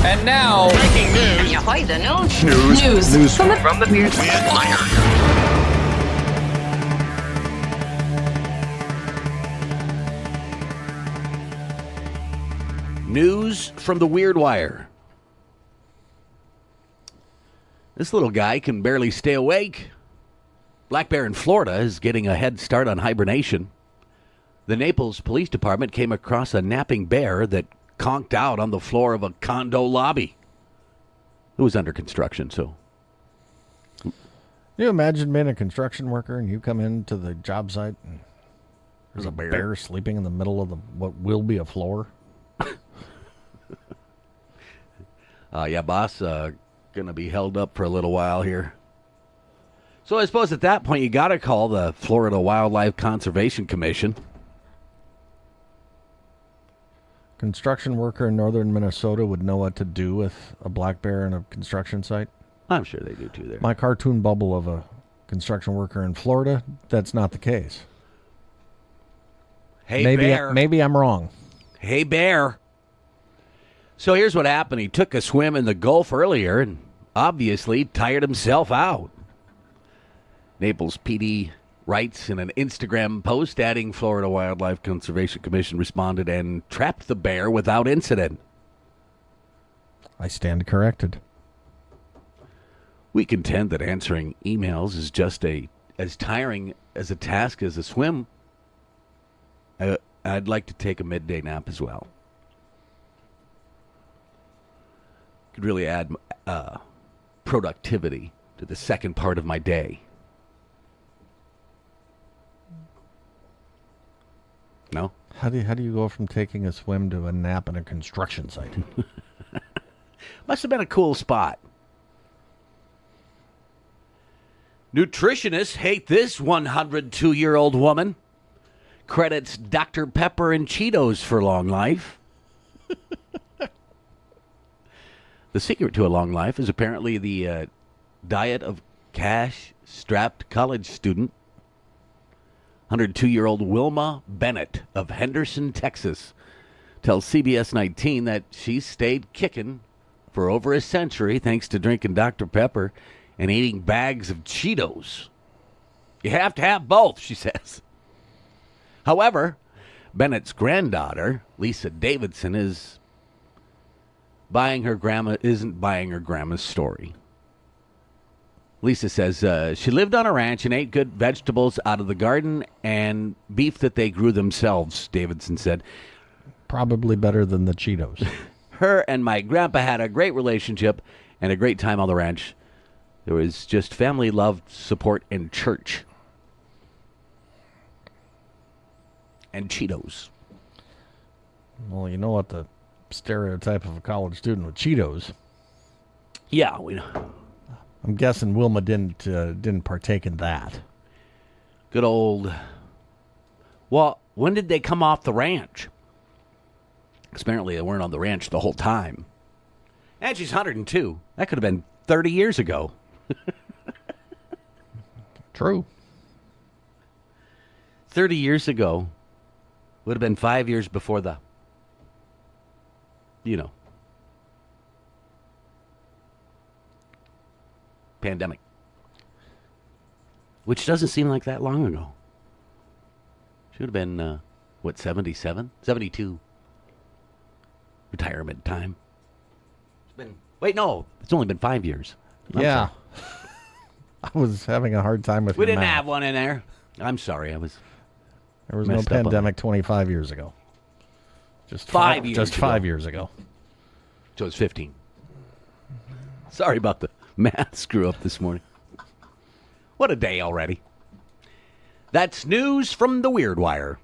And now, breaking news. Ahoy, the news. news From the Weird Wire. News from the Weird Wire. This little guy can barely stay awake. Black bear in Florida is getting a head start on hibernation. The Naples Police Department came across a napping bear that conked out on the floor of a condo lobby. It was under construction, so. You imagine being a construction worker and you come into the job site and there's a bear sleeping in the middle of what will be a floor? Yeah, boss, going to be held up for a little while here. So I suppose at that point you got to call the Florida Wildlife Conservation Commission. Construction worker in northern Minnesota would know what to do with a black bear in a construction site. I'm sure they do too there. My cartoon bubble of a construction worker in Florida, that's not the case. Hey, bear. Maybe I'm wrong. Hey, bear. So here's what happened. He took a swim in the Gulf earlier and obviously tired himself out. Naples PD writes in an Instagram post, adding Florida Wildlife Conservation Commission responded and trapped the bear without incident. I stand corrected. We contend that answering emails is just as tiring as a task as a swim. I'd like to take a midday nap as well. Could really add productivity to the second part of my day. No? How do you go from taking a swim to a nap in a construction site? Must have been a cool spot. Nutritionists hate this 102-year-old woman. Credits Dr. Pepper and Cheetos for long life. The secret to a long life is apparently the diet of cash-strapped college student, 102-year-old Wilma Bennett of Henderson, Texas, tells CBS 19 that she stayed kicking for over a century thanks to drinking Dr. Pepper and eating bags of Cheetos. You have to have both, she says. However, Bennett's granddaughter, Lisa Davidson, isn't buying her grandma's story. Lisa says she lived on a ranch and ate good vegetables out of the garden and beef that they grew themselves, Davidson said. Probably better than the Cheetos. Her and my grandpa had a great relationship and a great time on the ranch. There was just family love, support, and church. And Cheetos. Well, you know what the stereotype of a college student with Cheetos. Yeah, we know. I'm guessing Wilma didn't partake in that. Good old. Well, when did they come off the ranch? Apparently, they weren't on the ranch the whole time. And she's 102. That could have been 30 years ago. True. 30 years ago would have been 5 years before the, pandemic. Which doesn't seem like that long ago. Should have been, 77? 72. Retirement time. It's only been 5 years. Yeah. I was having a hard time with We didn't math. have one in there. I'm sorry. There was no messed up on pandemic 25 years ago. Just 5 years Just ago. 5 years ago. So it's 15. Sorry about the math screw up this morning. What a day already. That's news from the Weird Wire.